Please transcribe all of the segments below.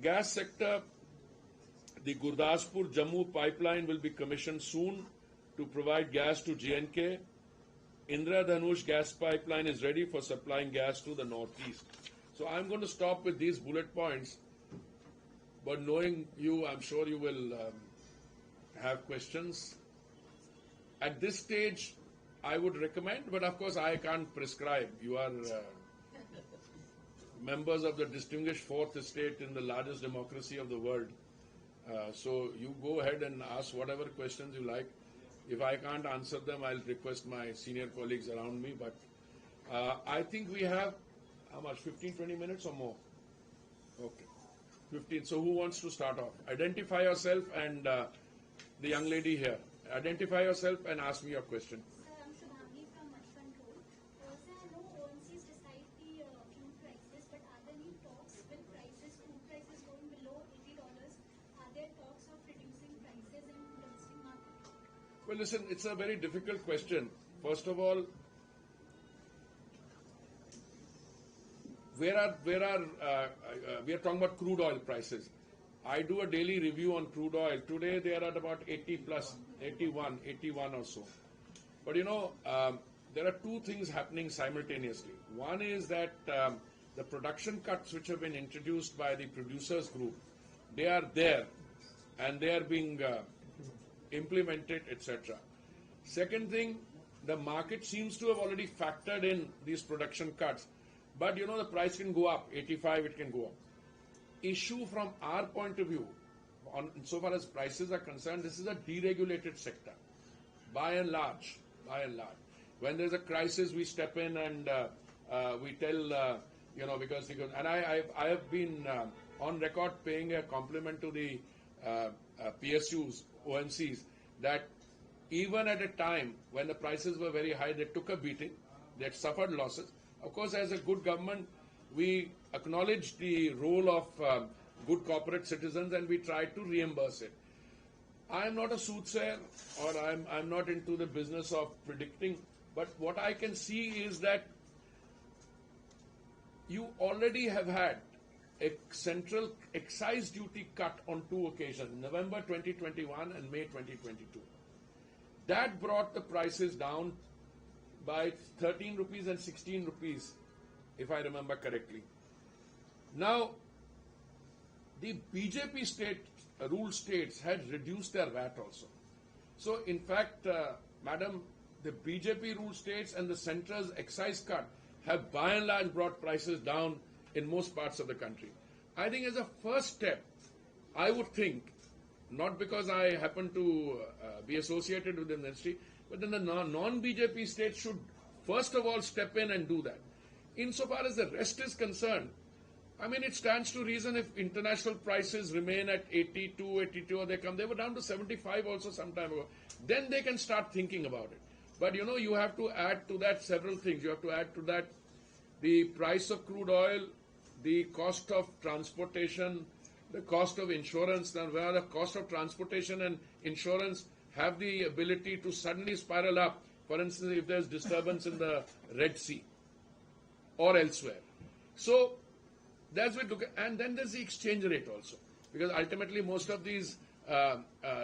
Gas sector, the Gurdaspur-Jammu pipeline will be commissioned soon to provide gas to J&K. Indradhanush gas pipeline is ready for supplying gas to the northeast. So I'm going to stop with these bullet points, but knowing you, I'm sure you will have questions. At this stage, I would recommend, but of course I can't prescribe. You are members of the distinguished fourth estate in the largest democracy of the world. So you go ahead and ask whatever questions you like. If I can't answer them, I'll request my senior colleagues around me. But I think we have, how much, 15, 20 minutes or more? Okay, 15. So who wants to start off? Identify yourself and the young lady here. Identify yourself and ask me your question. Sir, I'm Shubhangi from Mudfund Road. Sir, I know OMCs decide the fuel prices, but are there any talks with food prices going below $80? Are there talks of reducing prices in domestic market? Well, listen, it's a very difficult question. First of all, we are talking about crude oil prices. I do a daily review on crude oil. Today they are at about 80 plus, 81 or so. But you know, there are two things happening simultaneously. One is that the production cuts which have been introduced by the producers group, they are there and they are being implemented, etc. Second thing, the market seems to have already factored in these production cuts. But you know, the price can go up, 85 it can go up. Issue from our point of view, so far as prices are concerned, this is a deregulated sector, by and large. When there's a crisis, we step in and we tell, because and I have been on record paying a compliment to the PSUs, OMCs, that even at a time when the prices were very high, they took a beating, they had suffered losses. Of course, as a good government, we acknowledge the role of good corporate citizens and we try to reimburse it. I am not a soothsayer or I'm not into the business of predicting, but what I can see is that you already have had a central excise duty cut on two occasions, November 2021 and May 2022. That brought the prices down by 13 rupees and 16 rupees, if I remember correctly. Now, the BJP ruled states had reduced their VAT also. So, in fact, madam, the BJP ruled states and the centre's excise cut have by and large brought prices down in most parts of the country. I think as a first step, I would think, not because I happen to be associated with the ministry, but then the non-BJP states should first of all step in and do that. Insofar as the rest is concerned, I mean, it stands to reason if international prices remain at 82 or they were down to 75 also some time ago, then they can start thinking about it. But you know, you have to add to that several things. You have to add to that the price of crude oil, the cost of transportation, the cost of insurance, and where the cost of transportation and insurance have the ability to suddenly spiral up. For instance, if there's disturbance in the Red Sea or elsewhere. So that's what look at. And then there's the exchange rate also, because ultimately most of these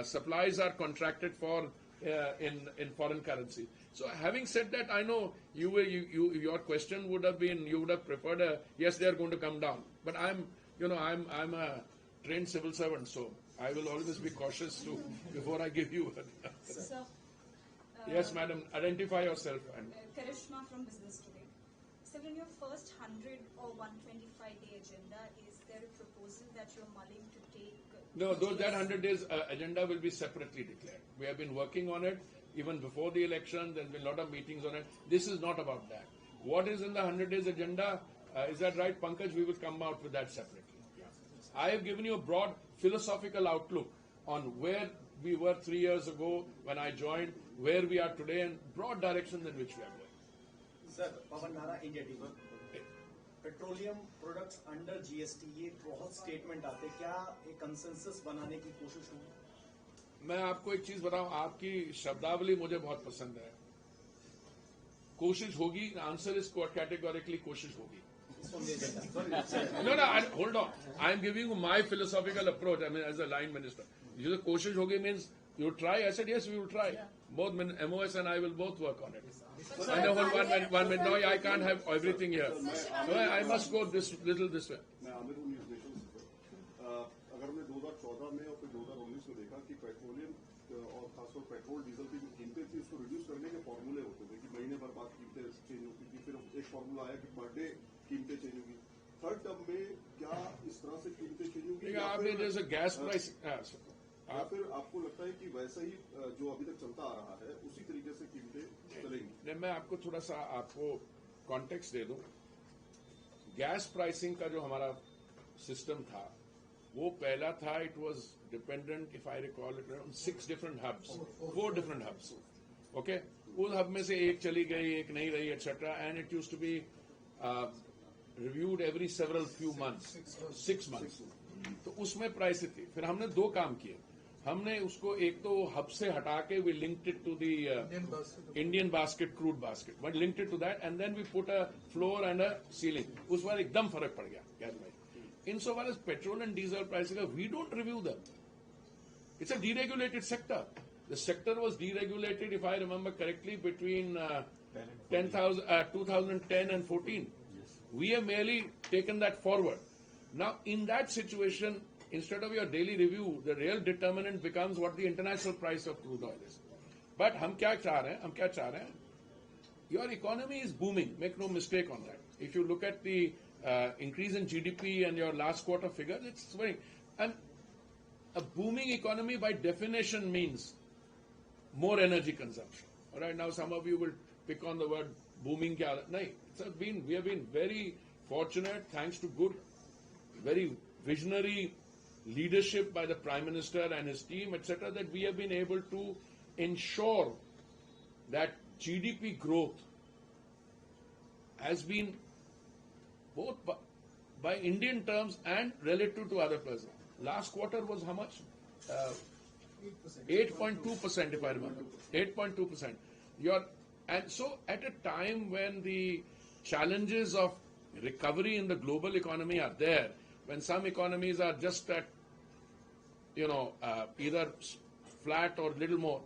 supplies are contracted for in foreign currency. So having said that, I know your question would have been, you would have preferred yes, they are going to come down. But I'm a trained civil servant, so I will always be cautious too before I give you. Sir, Yes, madam. Identify yourself. And Karishma from Business Today. So, in your first 100 or 125-day agenda, is there a proposal that you're mulling to take? no, that 100 days agenda will be separately declared. We have been working on it even before the election. There's been a lot of meetings on it. This is not about that. What is in the 100 days agenda? Is that right, Pankaj? We will come out with that separately. I have given you a broad philosophical outlook on where we were 3 years ago when I joined, where we are today, and broad directions in which we are going. Sir, Pawan Nara, India TV. Petroleum products under GST, ये बहुत statement आते हैं, क्या एक consensus बनाने की कोशिश होगी? मैं आपको एक चीज बताऊं, आपकी शब्दावली मुझे बहुत पसंद है. कोशिश होगी, आंसर इज कैटेगोरिकली कोशिश होगी. It's on the agenda. Sorry. No, hold on. I am giving you my philosophical approach. I mean, as a line minister, you the koshish hogi means you try. I said yes, we will try. Both MOS and I will both work on it. I know one minute. No, I can't have everything here. No, I must go this little this way. मैं आमिर हूँ news nation से sir. अगर हमने 2014 में और फिर 2019 में देखा कि पेट्रोलियम और खासतौर पेट्रोल डीजल की जो कीमतें थी उसको रिड्यूस करने के फॉर्मूले होते थे कि महीने भर बाद कीमतें चेंज होती थी, फिर एक फॉर्मूला आया कि पर डे कीमतें चेंज होगी। थर्ड टर्म में क्या इस तरह से कीमतें चेंज होगी आपने जैसे गैस प्राइस या फिर आपको लगता है कि वैसा ही जो अभी तक चलता आ रहा है उसी तरीके से कीमतें चलेंगी? मैं आपको थोड़ा सा आपको कॉन्टेक्स्ट दे दूं। गैस प्राइसिंग का जो हमारा सिस्टम था वो पहला था, it was dependent if I recall it on 4 different hubs. Okay, उस हब में से एक चली गई, एक नहीं रही, etcetera, and it used to be reviewed every few months, 6 months। तो उसमें प्राइस थी। फिर हमने 2 काम किए। हमने उसको एक तो हब से हटा के we linked it to the Indian basket, crude basket, but linked it to that and then we put a floor and a ceiling. उस बार एकदम फर्क पड़ गया gas price. In so far as petrol and diesel prices, we don't review them. It's a deregulated sector. The sector was deregulated, if I remember correctly, between 2010 and 14. We have merely taken that forward. Now, in that situation, instead of your daily review, the real determinant becomes what the international price of crude oil is. But हम क्या चाह रहे हैं? Your economy is booming. Make no mistake on that. If you look at the increase in GDP and your last quarter figures, it's very. And a booming economy by definition means more energy consumption. All right, now some of you will pick on the word booming. We have been very fortunate, thanks to good, very visionary leadership by the Prime Minister and his team, etc., that we have been able to ensure that GDP growth has been both by Indian terms and relative to other places. Last quarter was how much? 8.2%, if I remember. 8.2%. And so at a time when the challenges of recovery in the global economy are there, when some economies are just at, either flat or little more,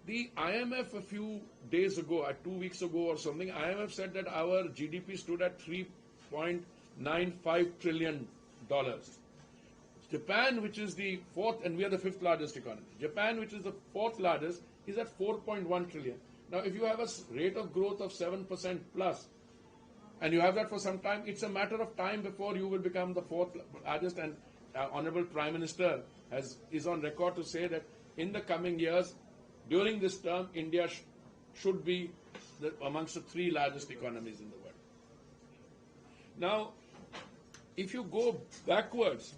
the IMF a few days ago, 2 weeks ago or something, IMF said that our GDP stood at $3.95 trillion. Japan, which is the 4th, and we are the 5th largest economy. Japan, which is the 4th largest, is at 4.1 trillion. Now, if you have a rate of growth of 7% plus, and you have that for some time, it's a matter of time before you will become the 4th largest. And Honorable Prime Minister is on record to say that in the coming years, during this term, India should be amongst the 3 largest economies in the world. Now, if you go backwards,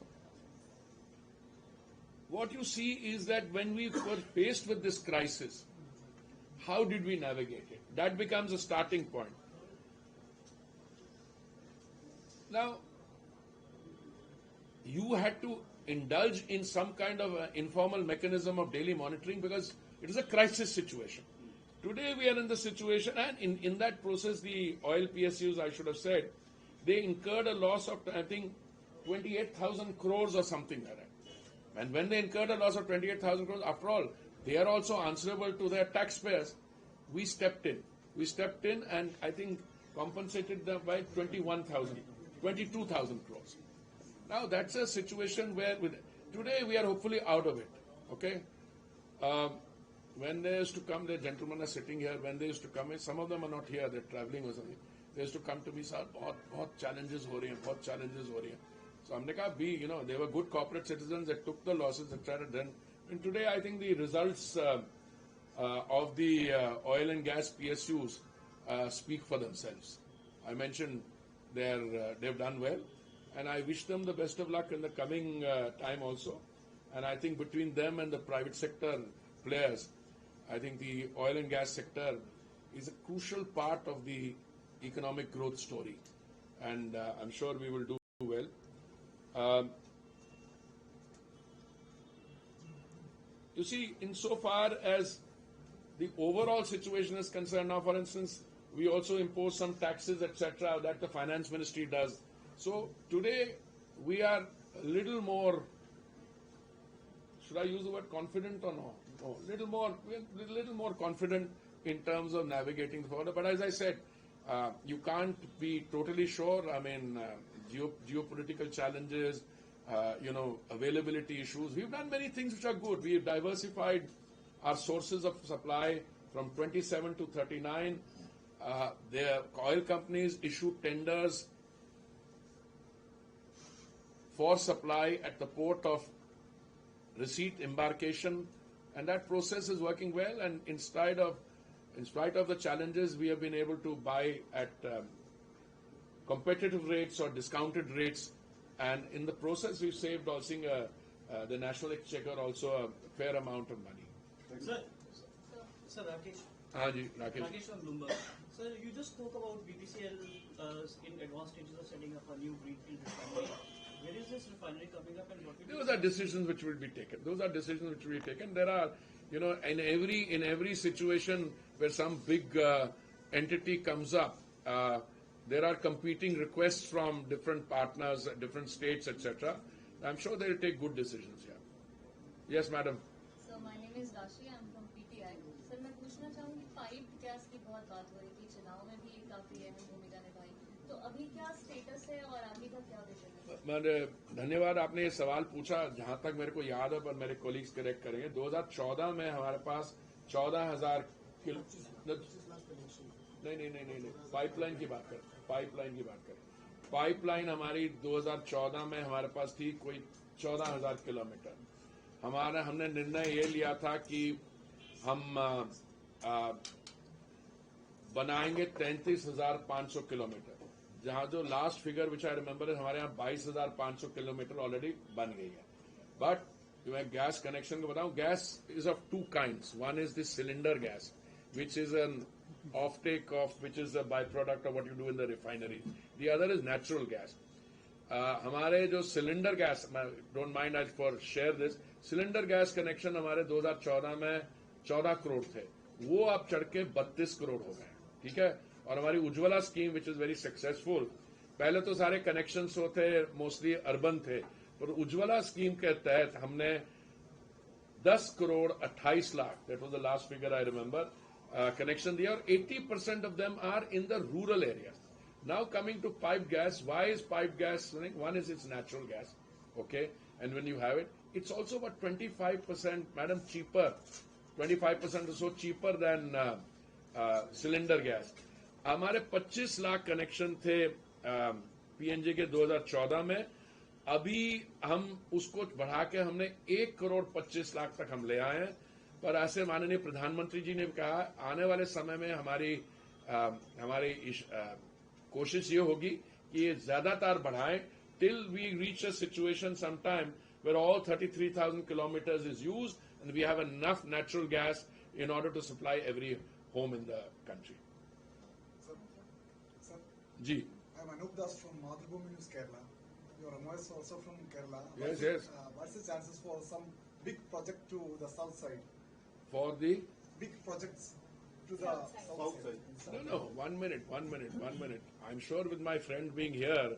what you see is that when we were faced with this crisis, how did we navigate it? That becomes a starting point. Now, you had to indulge in some kind of informal mechanism of daily monitoring because it is a crisis situation. Today we are in the situation, and in that process, the oil PSUs, I should have said, they incurred a loss of, I think, 28,000 crores or something like that. And when they incurred a loss of 28,000 crores, after all, they are also answerable to their taxpayers. We stepped in. And I think compensated them by 22,000 crores. Now that's a situation where today we are hopefully out of it. Okay? When they used to come, the gentlemen are sitting here, when they used to come in, some of them are not here, they're traveling or something. They used to come to me, sir, बहुत challenges हो रही हैं. So हमने कहा, they were good corporate citizens that took the losses, etc. And today I think the results of the oil and gas PSUs speak for themselves. I mentioned they've done well, and I wish them the best of luck in the coming time also. And I think between them and the private sector players, I think the oil and gas sector is a crucial part of the economic growth story. And I'm sure we will do well. You see, insofar as the overall situation is concerned, now, for instance, We also impose some taxes, etc., that the finance ministry does. So today we are a little more. Should I use the word confident or no? No, we're a little more confident in terms of navigating further. But as I said, you can't be totally sure. I mean, geopolitical challenges, availability issues. We've done many things which are good. We've diversified our sources of supply from 27 to 39. The oil companies issue tenders for supply at the port of receipt embarkation, and that process is working well. And in spite of the challenges, we have been able to buy at competitive rates or discounted rates, and in the process, we've saved also the National Exchequer also a fair amount of money. Sir, Rakesh. Rakesh. Rakesh from Bloomberg. Sir, you just spoke about BPCL in advanced stages of setting up a new greenfield refinery. Where is this refinery coming up, and what will be Those are decisions which will be taken. There are, in every situation where some big entity comes up, there are competing requests from different partners, different states, etc. I'm sure they will take good decisions here. Yes, madam. So my name is Rashi. I'm from PTI. Sir मैं पूछना चाहूँगी piped gas की बहुत बात हो रही थी, चुनाव में भी काफी अहम भूमिका निभाई, तो अभी क्या स्टेटस है और आगे का क्या विजन है? धन्यवाद, आपने ये सवाल पूछा। जहां तक मेरे को याद है, पर मेरे कोलीग्स करेक्ट करेंगे, 2014 में हमारे पास 14,000 किलो नहीं पाइपलाइन की बात करें। पाइपलाइन हमारी 2014 में हमारे पास थी कोई 14,000 किलोमीटर। हमने निर्णय ये लिया था कि हम बनाएंगे 33,500 किलोमीटर, जहां जो last figure which I remember है, हमारे यहाँ 22,500 किलोमीटर ऑलरेडी बन गई है। बट मैं गैस कनेक्शन को बताऊं, gas is of two kinds. One is the cylinder gas, which is an offtake of, which is a byproduct of what you do in the refinery. The other is natural gas. हमारे जो cylinder gas, don't mind I for share this, cylinder gas connection हमारे 2014 में 14 करोड़ थे, वो अब चढ़ के 32 करोड़ हो गए, ठीक है। और हमारी Ujjwala scheme which is very successful, पहले तो सारे कनेक्शन होते मोस्टली अर्बन थे, पर उज्ज्वला स्कीम के तहत हमने 10 crore 28 lakh, that was the last figure I remember, connection there. 80% of them are in the rural areas. Now coming to pipe gas, why is pipe gas? One is it's natural gas, okay, and when you have it, it's also about 25%, madam, cheaper, 25% or so cheaper than cylinder gas. हमारे 25 lakh connection थे PNG के 2014 में, अभी हम उसको बढ़ा के हमने 1 करोड़ 25 लाख तक हम ले आए हैं। पर ऐसे माननीय प्रधानमंत्री जी ने कहा, आने वाले समय में हमारी कोशिश ये होगी कि ये ज्यादातर बढ़ाएं, till we reach a situation sometime where all 33,000 kilometers is used and we have enough natural gas in order to supply every home in the country. Sir, जी, I'm Anup Das from Madhubhumi News, Kerala. Your MO is also from Kerala. Yes. What's the chances for some big project to the south side? for the Big projects to the south side. No, 1 minute. I'm sure with my friend being here,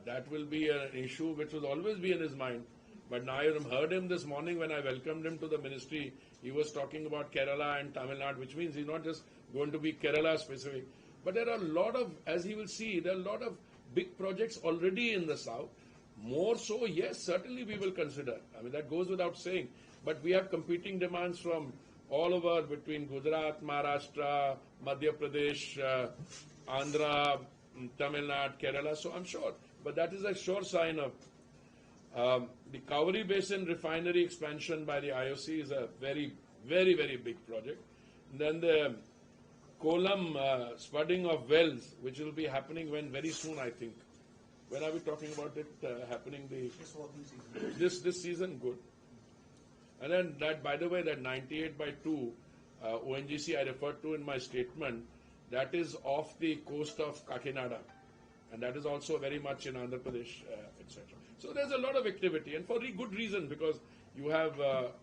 that will be an issue which will always be in his mind. But now I heard him this morning when I welcomed him to the ministry. He was talking about Kerala and Tamil Nadu, which means he's not just going to be Kerala specific. But there are a lot of, as he will see, there are a lot of big projects already in the south. More so, yes, certainly we will consider. I mean, that goes without saying. But we have competing demands from all over between Gujarat, Maharashtra, Madhya Pradesh, Andhra, Tamil Nadu, Kerala. So I'm sure. But that is a sure sign of the Cowrie Basin refinery expansion by the IOC is a very, very, very big project. And then the Kolam spudding of wells, which will be happening very soon, I think. When are we talking about it happening? This season, good. And then that, by the way, that 98/2 ONGC I referred to in my statement, that is off the coast of Kakinada, and that is also very much in Andhra Pradesh, etc. So there's a lot of activity, and for good reason, because you have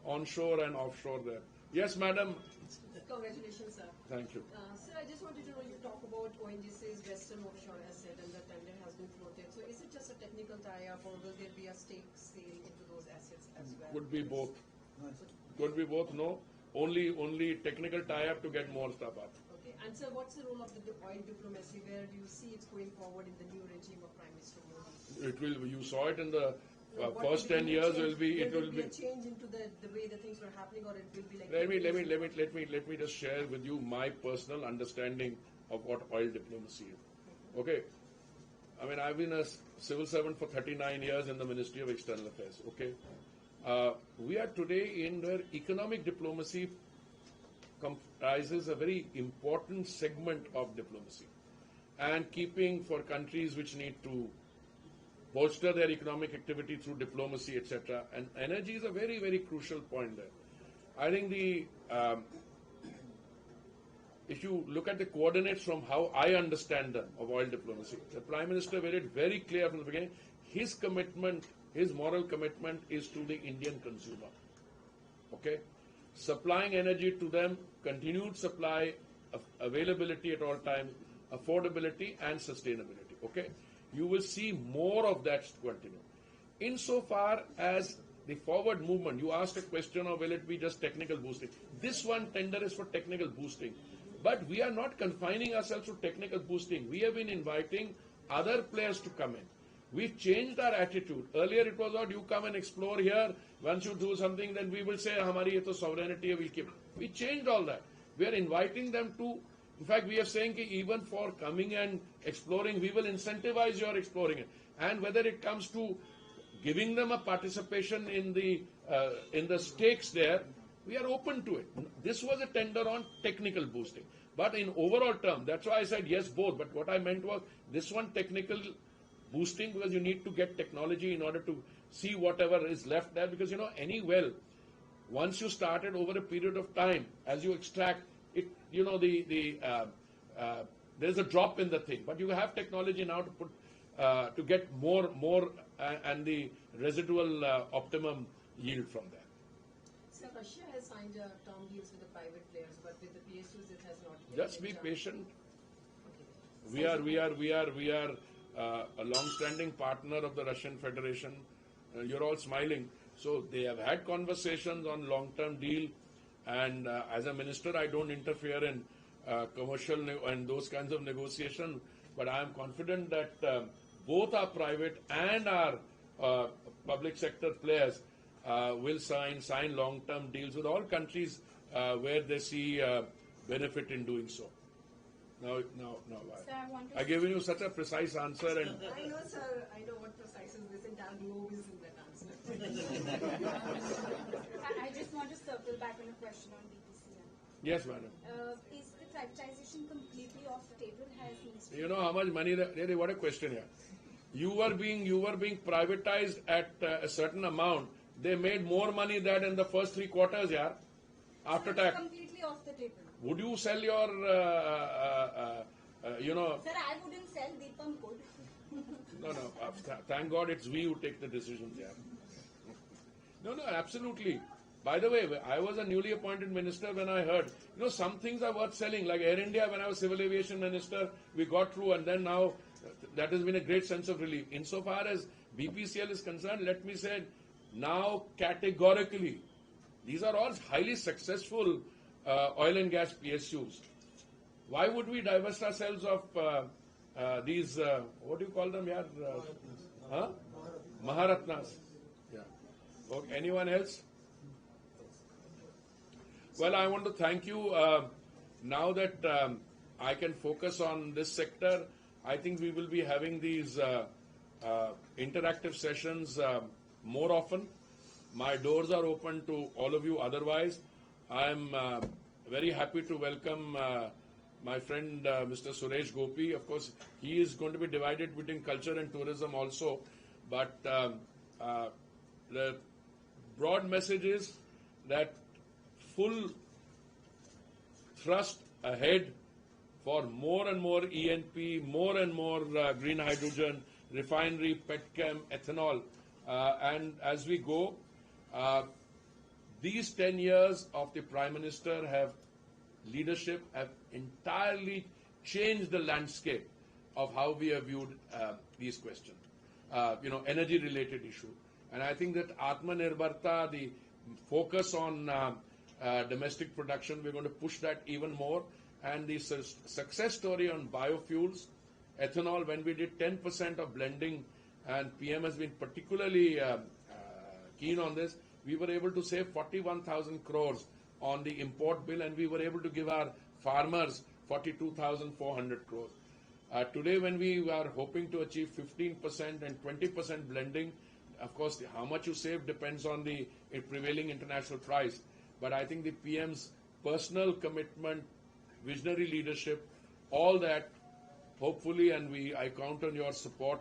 onshore and offshore there. Yes, madam. Congratulations, sir. Thank you. Sir, I just wanted to know, you talk about ONGC's Western Offshore Asset and the tender has been floated. So is it just a technical tie-up or will there be a stake sale into those assets as well? Could be both. Could be both. No. Only technical tie-up to get more stuff up. Okay. And sir, what's the role of the oil diplomacy? Where do you see it's going forward in the new regime of Prime Minister Modi? It will. You saw it in the What first will 10 be years. change? It will be. a change into the way the things were happening, or it will be like. Let me just share with you my personal understanding of what oil diplomacy is. Okay. I mean, I've been a civil servant for 39 years in the Ministry of External Affairs. Okay. We are today in where economic diplomacy comprises a very important segment of diplomacy, and keeping for countries which need to bolster their economic activity through diplomacy, etc. And energy is a very, very crucial point there. I think if you look at the coordinates from how I understand them of oil diplomacy, the Prime Minister made it very clear from the beginning, his commitment, his moral commitment is to the Indian consumer. Okay? Supplying energy to them, continued supply, availability at all times, affordability and sustainability. Okay? You will see more of that continue. Insofar as the forward movement, you asked a question of will it be just technical boosting. This one tender is for technical boosting. But we are not confining ourselves to technical boosting. We have been inviting other players to come in. We've changed our attitude. Earlier it was you come and explore here. Once you do something, then we will say, Hamari ye to sovereignty, we'll keep it. We changed all that. We are inviting them to, in fact, we are saying that even for coming and exploring, we will incentivize your exploring it. And whether it comes to giving them a participation in the stakes there, we are open to it. This was a tender on technical boosting. But in overall term, that's why I said yes, both. But what I meant was this one technical boosting, because you need to get technology in order to see whatever is left there. Because, any well, once you start it over a period of time, as you extract it, there's a drop in the thing. But you have technology now to put, to get more and the residual optimum yield from there. So Russia has signed term deals with the private players, but with the PSUs it has not yet. Just be patient. Okay. We are a long-standing partner of the Russian Federation. You're all smiling. So they have had conversations on long-term deal, and as a minister, I don't interfere in commercial and those kinds of negotiation. But I am confident that both our private and our public sector players will sign long-term deals with all countries where they see benefit in doing so. Now, Sir, I given you such a precise answer, and I know, sir. I know what precise is. This entire globe is in that answer. I just want to circle back on a question on BPCL. yes, madam. Is the privatization completely off the table? Has Ministry You know how much money? Really, what a question here. You were being privatized at a certain amount. They made more money than in the first 3 quarters, yeah. After It's tax, completely off the table. would you sell your, Sir, I wouldn't sell. Deepam could. No. Thank God it's we who take the decisions, yeah. No, absolutely. By the way, I was a newly appointed minister when I heard, some things are worth selling. Like Air India, when I was civil aviation minister, we got through, and then now that has been a great sense of relief. Insofar as BPCL is concerned, let me say, now categorically, these are all highly successful oil and gas PSUs. Why would we divest ourselves of these, what do you call them, yeah? Maharatnas. Yeah. Okay. Anyone else? Well, I want to thank you. Now that I can focus on this sector, I think we will be having these interactive sessions more often. My doors are open to all of you otherwise. I am very happy to welcome my friend Mr. Suresh Gopi. Of course, he is going to be divided between culture and tourism also. But the broad message is that full thrust ahead for more and more ENP, more and more green hydrogen, refinery, petchem, ethanol. And as we go, These 10 years of the Prime Minister leadership have entirely changed the landscape of how we have viewed these questions, energy-related issue. And I think that Atmanirbharta, the focus on domestic production, we're going to push that even more. And the success story on biofuels, ethanol, when we did 10% of blending, and PM has been particularly keen on this, we were able to save 41,000 crores on the import bill, and we were able to give our farmers 42,400 crores. Today, when we are hoping to achieve 15% and 20% blending, of course, how much you save depends on the prevailing international price. But I think the PM's personal commitment, visionary leadership, all that, hopefully, and I count on your support